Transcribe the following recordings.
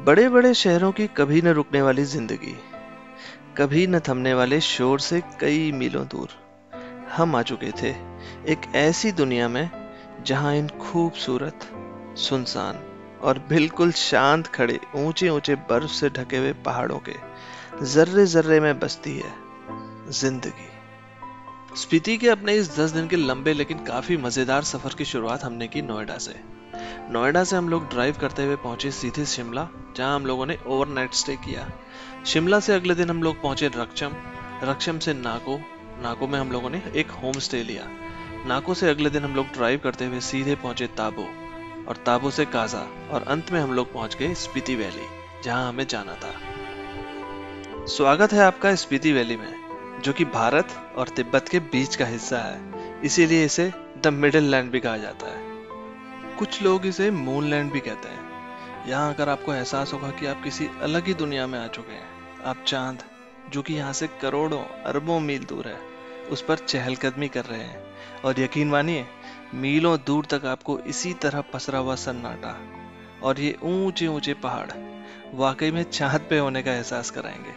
बड़े बड़े शहरों की कभी न रुकने वाली जिंदगी, कभी न थमने वाले शोर से कई मीलों दूर हम आ चुके थे एक ऐसी दुनिया में जहां इन खूबसूरत, सुनसान और बिल्कुल शांत खड़े ऊंचे ऊंचे बर्फ से ढके हुए पहाड़ों के जर्रे जर्रे में बसती है जिंदगी। स्पीति के अपने इस 10 दिन के लंबे लेकिन काफी मजेदार सफर की शुरुआत हमने की नोएडा से। नोएडा से हम लोग ड्राइव करते हुए पहुंचे सीधे शिमला, जहां हम लोगों ने ओवरनाइट स्टे किया। शिमला से अगले दिन हम लोग पहुंचे रक्षम, रक्षम से नाको, नाको में हम लोगों ने एक होम स्टे लिया। नाको से अगले दिन हम लोग ड्राइव करते हुए सीधे पहुंचे ताबो, और ताबो से काजा, और अंत में हम लोग पहुंच गए स्पीति वैली, जहां हमें जाना था। स्वागत है आपका स्पीति वैली में, जो कि भारत और तिब्बत के बीच का हिस्सा है, इसीलिए इसे द मिडिल लैंड भी कहा जाता है। कुछ लोग इसे मून लैंड भी कहते हैं। यहाँ आकर आपको एहसास होगा कि आप किसी अलग ही दुनिया में आ चुके हैं। आप चांद, जो कि यहाँ से करोड़ों अरबों मील दूर है, उस पर चहलकदमी कर रहे हैं, और यकीन मानिए मीलों दूर तक आपको इसी तरह पसरा हुआ सन्नाटा और ये ऊंचे ऊंचे पहाड़ वाकई में चांद पे होने का एहसास कराएंगे।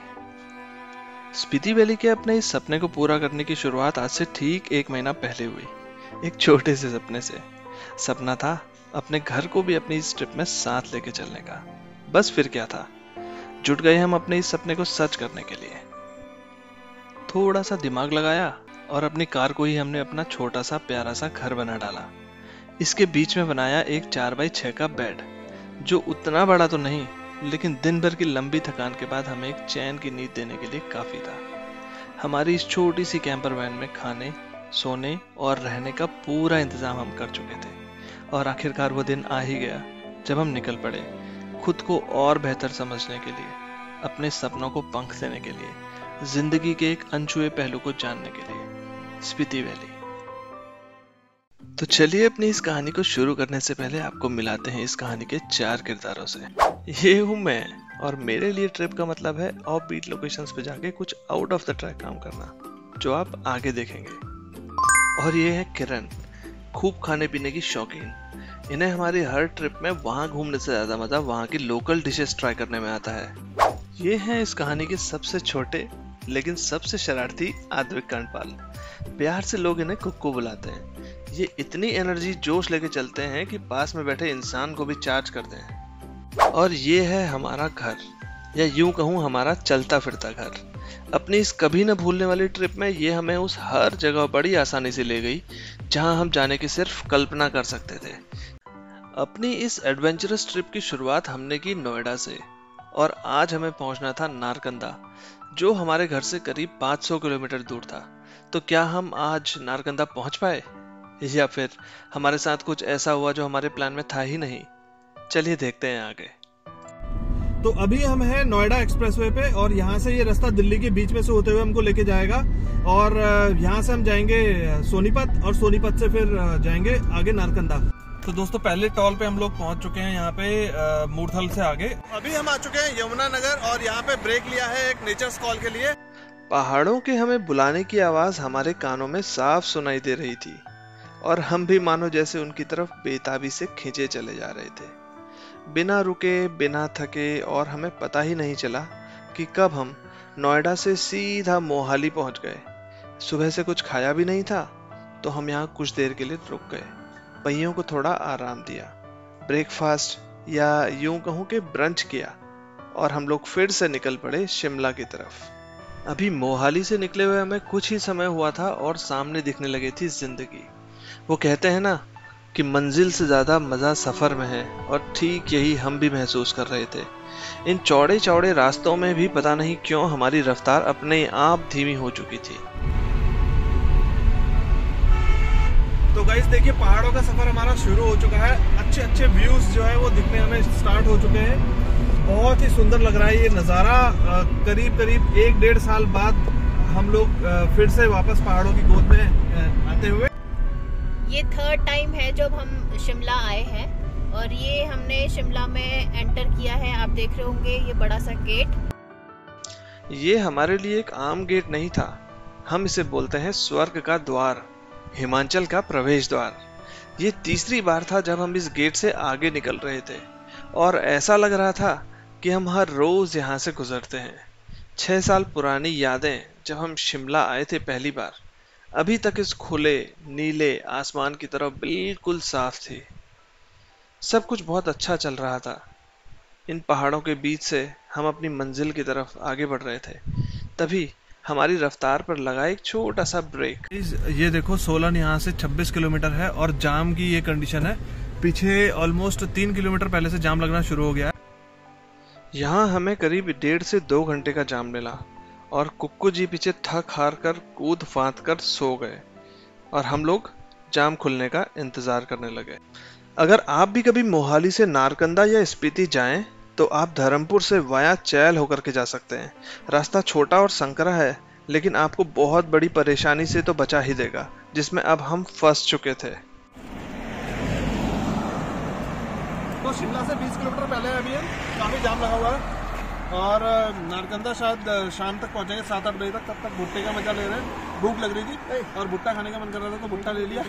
स्पीति वैली के अपने इस सपने को पूरा करने की शुरुआत आज से ठीक 1 महीना पहले हुई, एक छोटे से सपने से। सपना था अपने घर को भी अपनी इस ट्रिप में साथ लेके चलने का। बस फिर क्या था, जुट गए हम अपने इस सपने को सच करने के लिए। थोड़ा सा दिमाग लगाया और अपनी कार को ही हमने अपना छोटा सा प्यारा सा घर बना डाला। इसके बीच में बनाया एक 4x6 का बेड, जो उतना बड़ा तो नहीं, लेकिन दिन भर की लंबी थकान के बाद हमें एक चैन की नींद देने के लिए काफी था। हमारी इस छोटी सी कैंपर वैन में खाने, सोने और रहने का पूरा इंतजाम हम कर चुके थे, और आखिरकार वो दिन आ ही गया जब हम निकल पड़े खुद को और बेहतर समझने के लिए, अपने सपनों को पंख देने के लिए, जिंदगी के एक अनछुए पहलू को जानने के लिए, स्पीति वैली। तो चलिए अपनी इस कहानी को शुरू करने से पहले आपको मिलाते हैं इस कहानी के 4 किरदारों से। ये हूँ मैं, और मेरे लिए ट्रिप का मतलब है ऑफ बीट लोकेशंस पे जाके कुछ आउट ऑफ द ट्रैक काम करना, जो आप आगे देखेंगे। और ये है किरण, खूब खाने पीने की शौकीन। इन्हें हमारी हर ट्रिप में वहां घूमने से ज्यादा मजा वहां की लोकल डिशेस ट्राई करने में आता है। ये हैं इस कहानी के सबसे छोटे लेकिन सबसे शरारती आद्विक कर्णपाल। प्यार से लोग इन्हें कुक्कू बुलाते हैं। ये इतनी एनर्जी जोश लेके चलते हैं कि पास में बैठे इंसान को भी चार्ज करते हैं। और ये है हमारा घर, या यूं कहूँ हमारा चलता फिरता घर। अपनी इस कभी न भूलने वाली ट्रिप में ये हमें उस हर जगह बड़ी आसानी से ले गई जहां हम जाने की सिर्फ कल्पना कर सकते थे। अपनी इस एडवेंचरस ट्रिप की शुरुआत हमने की नोएडा से, और आज हमें पहुंचना था नारकंदा, जो हमारे घर से करीब 500 किलोमीटर दूर था। तो क्या हम आज नारकंदा पहुंच पाए, या फिर हमारे साथ कुछ ऐसा हुआ जो हमारे प्लान में था ही नहीं? चलिए देखते हैं आगे। तो अभी हम हैं नोएडा एक्सप्रेसवे पे, और यहाँ से ये रास्ता दिल्ली के बीच में से होते हुए हमको लेके जाएगा, और यहाँ से हम जाएंगे सोनीपत, और सोनीपत से फिर जाएंगे आगे नारकंदा। तो दोस्तों पहले टॉल पे हम लोग पहुंच चुके हैं, यहाँ पे मूर्थल से आगे। अभी हम आ चुके हैं यमुनानगर, और यहाँ पे ब्रेक लिया है एक नेचर्स कॉल के लिए। पहाड़ों के हमें बुलाने की आवाज हमारे कानों में साफ सुनाई दे रही थी, और हम भी मानो जैसे उनकी तरफ बेताबी से खींचे चले जा रहे थे, बिना रुके, बिना थके। और हमें पता ही नहीं चला कि कब हम नोएडा से सीधा मोहाली पहुंच गए। सुबह से कुछ खाया भी नहीं था, तो हम यहाँ कुछ देर के लिए रुक गए, पहियों को थोड़ा आराम दिया, ब्रेकफास्ट या यूं कहूँ कि ब्रंच किया, और हम लोग फिर से निकल पड़े शिमला की तरफ। अभी मोहाली से निकले हुए हमें कुछ ही समय हुआ था, और सामने दिखने लगी थी जिंदगी। वो कहते हैं ना कि मंजिल से ज्यादा मजा सफर में है, और ठीक यही हम भी महसूस कर रहे थे। इन चौड़े चौड़े रास्तों में भी पता नहीं क्यों हमारी रफ्तार अपने आप धीमी हो चुकी थी। तो गाइस देखिए, पहाड़ों का सफर हमारा शुरू हो चुका है। अच्छे अच्छे व्यूज जो है वो दिखने हमें स्टार्ट हो चुके हैं। बहुत ही सुंदर लग रहा है ये नज़ारा। करीब करीब 1-1.5 साल बाद हम लोग फिर से वापस पहाड़ों की गोद में आते हुए। ये 3rd टाइम है जब हम शिमला आए हैं, और ये हमने शिमला में एंटर किया है। आप देख रहे होंगे ये बड़ा सा गेट। ये हमारे लिए एक आम गेट नहीं था, हम इसे बोलते हैं स्वर्ग का द्वार, हिमाचल का प्रवेश द्वार। ये तीसरी बार था जब हम इस गेट से आगे निकल रहे थे, और ऐसा लग रहा था कि हम हर रोज यहाँ से गुजरते हैं। 6 साल पुरानी यादें जब हम शिमला आए थे पहली बार, अभी तक इस खुले नीले आसमान की तरफ बिल्कुल साफ थी। सब कुछ बहुत अच्छा चल रहा था। इन पहाड़ों के बीच से हम अपनी मंजिल की तरफ आगे बढ़ रहे थे, तभी हमारी रफ्तार पर लगा एक छोटा सा ब्रेक। ये देखो, सोलन यहाँ से 26 किलोमीटर है और जाम की ये कंडीशन है। पीछे ऑलमोस्ट 3 किलोमीटर पहले से जाम लगना शुरू हो गया है। यहाँ हमें करीब 1.5 से 2 घंटे का जाम मिला और कुक्कू जी पीछे थक हार कर कूद फांद कर सो गए और हम लोग जाम खुलने का इंतजार करने लगे। अगर आप भी कभी मोहाली से नारकंदा या स्पीति जाएं तो आप धर्मपुर से वाया चैल होकर के जा सकते हैं। रास्ता छोटा और संकरा है, लेकिन आपको बहुत बड़ी परेशानी से तो बचा ही देगा, जिसमें अब हम फंस चुके थे। तो शिमला से 20 किलोमीटर पहले अभी हम, काफी जाम लगा हुआ है और नारकंदा शायद शाम तक पहुंचेंगे 7-8 बजे तक। तब तक भुट्टे का मजा ले रहे हैं। भूख लग रही थी और भुट्टा खाने का मन कर रहा था तो भुट्टा ले लिया।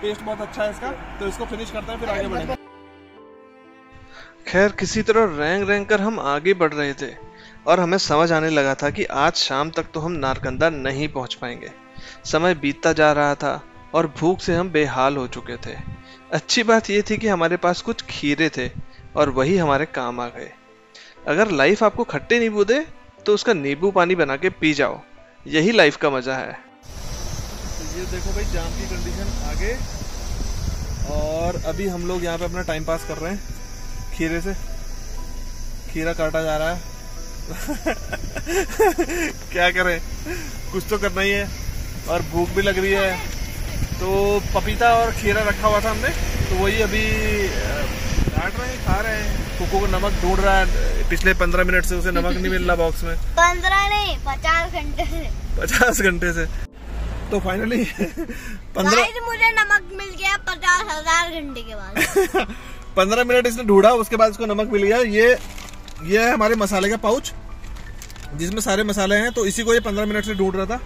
टेस्ट बहुत अच्छा है इसका, तो इसको फिनिश करते हैं फिर आगे बढ़ेंगे। खैर, किसी तरह रेंग रेंग कर हम आगे बढ़ रहे थे और हमें समझ आने लगा था कि आज शाम तक तो हम नारकंदा नहीं पहुंच पाएंगे। समय बीतता जा रहा था और भूख से हम बेहाल हो चुके थे। अच्छी बात यह थी कि हमारे पास कुछ खीरे थे और वही हमारे काम आ गए। अगर लाइफ आपको खट्टे नींबू दे तो उसका नींबू पानी बना के पी जाओ, यही लाइफ का मजा है। ये देखो भाई, जाम की कंडीशन आगे और अभी हम लोग यहाँ पे अपना टाइम पास कर रहे हैं। खीरे से खीरा काटा जा रहा है। क्या करें, कुछ तो करना ही है और भूख भी लग रही है। तो पपीता और खीरा रखा हुआ था हमने, तो वही अभी काट रहे हैं, खा रहे हैं। कुकू को नमक ढूंढ रहा है, पिछले 15 मिनट से उसे नमक नहीं मिल रहा बॉक्स में। 15 नहीं, 50 घंटे से। 50 घंटे से। तो फाइनली 15 मुझे नमक मिल गया 50,000 घंटे के बाद। 15 मिनट इसने ढूंढा, उसके बाद इसको नमक मिल गया। ये है हमारे मसाले का पाउच जिसमें सारे मसाले हैं, तो इसी को ये 15 मिनट से ढूंढ रहा था।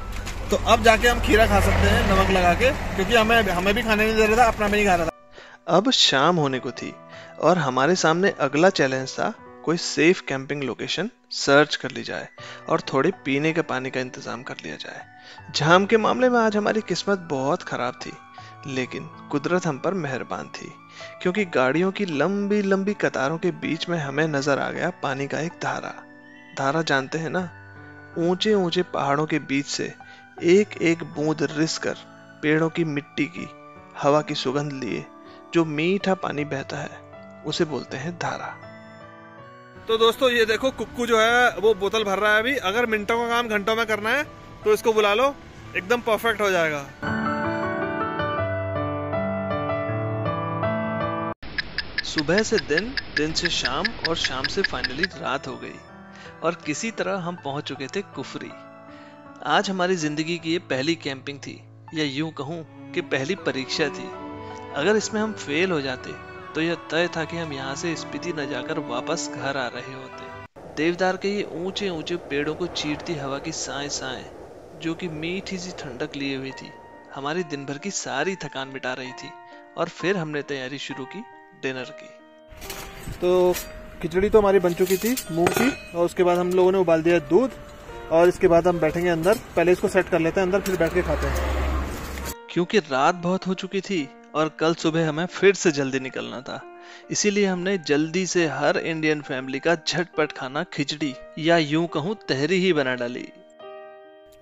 तो अब जाके हम खीरा खा सकते हैं नमक लगा के, क्योंकि हमें भी खाने नहीं दे रहा था, अपना में ही खा रहा था। अब शाम होने को थी और हमारे सामने अगला चैलेंज था, कोई सेफ कैंपिंग लोकेशन सर्च कर ली जाए और थोड़े पीने के पानी का इंतजाम कर लिया जाए। जाम के मामले में आज हमारी किस्मत बहुत खराब थी, लेकिन कुदरत हम पर मेहरबान थी, क्योंकि गाड़ियों की लंबी लंबी कतारों के बीच में हमें नजर आ गया पानी का एक धारा। जानते हैं ना, ऊंचे ऊंचे पहाड़ों के बीच से एक एक बूंद रिस कर पेड़ों की मिट्टी की हवा की सुगंध लिए जो मीठा पानी बहता है, उसे बोलते हैं धारा। तो दोस्तों, ये देखो, कुक्कू जो है वो बोतल भर रहा है अभी। अगर मिनटों का काम घंटों में करना है तो इसको बुला लो, एकदम परफेक्ट हो जाएगा। सुबह से दिन, दिन से शाम और शाम से फाइनली रात हो गई और किसी तरह हम पहुंच चुके थे कुफरी। आज हमारी जिंदगी की ये पहली कैंपिंग थी, या यूं कहूं कि पहली परीक्षा थी। अगर इसमें हम फेल हो जाते तो यह तय था कि हम यहाँ से स्पीति न जाकर वापस घर आ रहे होते। देवदार के ये ऊंचे ऊंचे पेड़ों को चीरती हवा की साएं जो कि मीठी सी ठंडक लिए हुई थी, हमारी दिन भर की सारी थकान मिटा रही थी। और फिर हमने तैयारी शुरू की डिनर की। तो खिचड़ी तो हमारी बन चुकी थी मूंग की, और उसके बाद हम लोगों ने उबाल दिया दूध, और इसके बाद हम बैठेंगे अंदर। पहले इसको सेट कर लेते हैं अंदर, फिर बैठ के खाते हैं। क्योंकि रात बहुत हो चुकी थी और कल सुबह हमें फिर से जल्दी निकलना था, इसीलिए हमने जल्दी से हर इंडियन फैमिली का झटपट खाना खिचड़ी, या यूं कहूं तहरी ही बना डाली।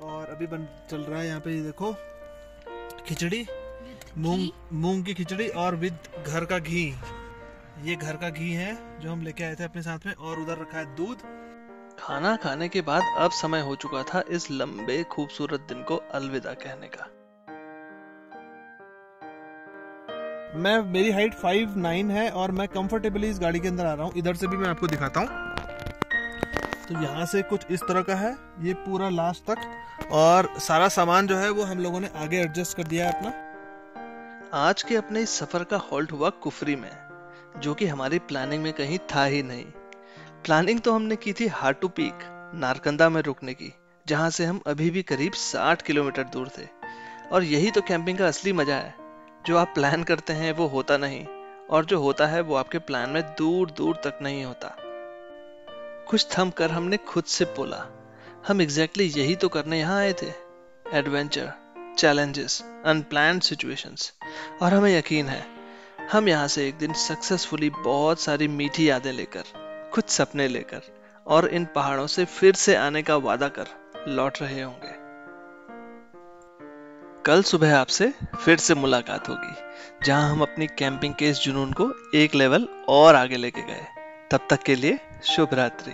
और अभी चल रहा है यहाँ पे, ये देखो, खिचड़ी, मूंग की खिचड़ी और विद घर का घी। ये घर का घी है जो हम लेके आए थे अपने साथ में, और उधर रखा है दूध। खाना खाने के बाद अब समय हो चुका था इस लंबे खूबसूरत दिन को अलविदा कहने का। मेरी हाइट 5'9" है और मैं कंफर्टेबली इस गाड़ी के अंदर आ रहा हूँ। इधर से भी मैं आपको दिखाता हूँ। तो यहाँ से कुछ इस तरह का है ये पूरा लास्ट तक, और सारा सामान जो है वो हम लोगों ने आगे एडजस्ट कर दिया है अपना। आज के अपने इस सफर का हॉल्ट हुआ कुफरी में, जो कि हमारी प्लानिंग में कहीं था ही नहीं। प्लानिंग तो हमने की थी हाटू पीक नारकंदा में रुकने की, जहां से हम अभी भी करीब 60 किलोमीटर दूर थे। और यही तो कैंपिंग का असली मजा है, जो आप प्लान करते हैं वो होता नहीं, और जो होता है वो आपके प्लान में दूर दूर तक नहीं होता। कुछ थम कर हमने खुद से बोला, हम एग्जैक्टली यही तो करने यहाँ आए थे। Adventure, challenges, unplanned situations. और हमें यकीन है हम यहाँ से एक दिन सक्सेसफुली बहुत सारी मीठी यादें लेकर, कुछ सपने लेकर और इन पहाड़ों से फिर से आने का वादा कर लौट रहे होंगे। कल सुबह आपसे फिर से मुलाकात होगी, जहां हम अपनी कैंपिंग के इस जुनून को एक लेवल और आगे लेके गए। तब तक के लिए शुभ रात्रि।